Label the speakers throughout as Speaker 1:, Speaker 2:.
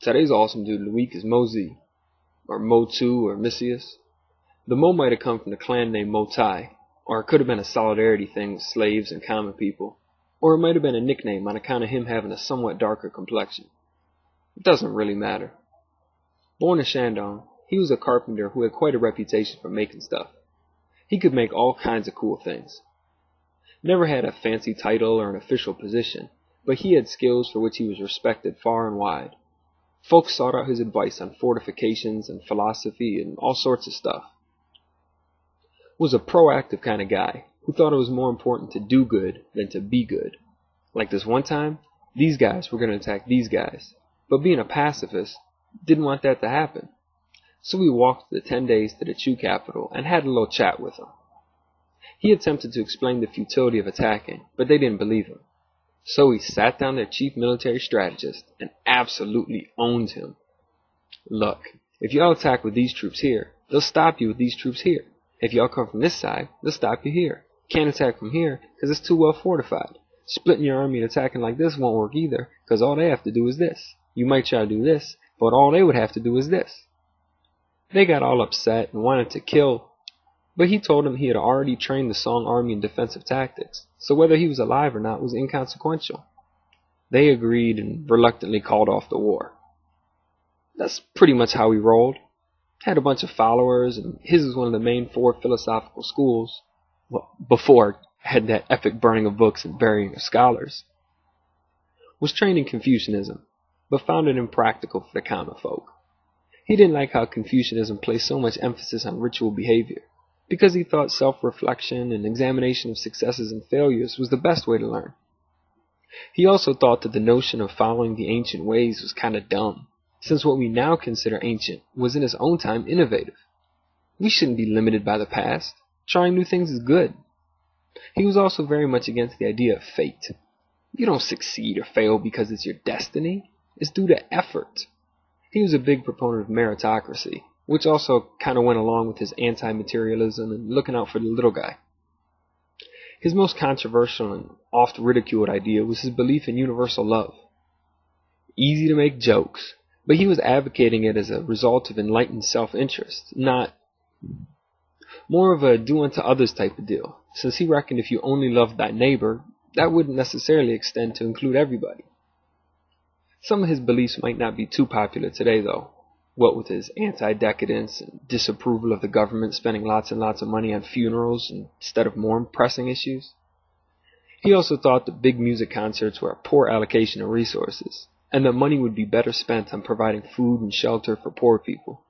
Speaker 1: Today's awesome dude of the week is Mozi, or Motu, or Missius. The Mo might have come from the clan name Motai, or it could have been a solidarity thing with slaves and common people, or it might have been a nickname on account of him having a somewhat darker complexion. It doesn't really matter. Born in Shandong, he was a carpenter who had quite a reputation for making stuff. He could make all kinds of cool things. Never had a fancy title or an official position, but he had skills for which he was respected far and wide. Folks sought out his advice on fortifications and philosophy and all sorts of stuff. Was a proactive kind of guy who thought it was more important to do good than to be good. Like this one time, these guys were going to attack these guys, but being a pacifist, didn't want that to happen. So we walked the 10 days to the Chu capital and had a little chat with him. He attempted to explain the futility of attacking, but they didn't believe him. So he sat down their chief military strategist and absolutely owned him. Look, if y'all attack with these troops here, they'll stop you with these troops here. If y'all come from this side, they'll stop you here. Can't attack from here because it's too well fortified. Splitting your army and attacking like this won't work either because all they have to do is this. You might try to do this, but all they would have to do is this. They got all upset and wanted to kill, but he told them he had already trained the Song army in defensive tactics, so whether he was alive or not was inconsequential. They agreed and reluctantly called off the war. That's pretty much how he rolled. Had a bunch of followers, and his was one of the main 4 philosophical schools, well, before had that epic burning of books and burying of scholars. Was trained in Confucianism, but found it impractical for the common folk. He didn't like how Confucianism placed so much emphasis on ritual behavior, because he thought self-reflection and examination of successes and failures was the best way to learn. He also thought that the notion of following the ancient ways was kind of dumb, since what we now consider ancient was in its own time innovative. We shouldn't be limited by the past. Trying new things is good. He was also very much against the idea of fate. You don't succeed or fail because it's your destiny. It's due to effort. He was a big proponent of meritocracy, which also kind of went along with his anti-materialism and looking out for the little guy. His most controversial and oft-ridiculed idea was his belief in universal love. Easy to make jokes, but he was advocating it as a result of enlightened self-interest, not more of a do unto others type of deal, since he reckoned if you only loved thy neighbor, that wouldn't necessarily extend to include everybody. Some of his beliefs might not be too popular today though, what with his anti-decadence and disapproval of the government spending lots and lots of money on funerals instead of more pressing issues. He also thought that big music concerts were a poor allocation of resources, and that money would be better spent on providing food and shelter for poor people.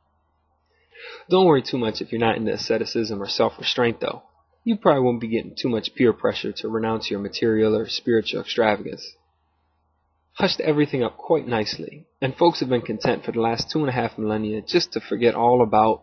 Speaker 1: Don't worry too much if you're not into asceticism or self-restraint though. You probably won't be getting too much peer pressure to renounce your material or spiritual extravagance. Hushed everything up quite nicely, and folks have been content for the last 2.5 millennia just to forget all about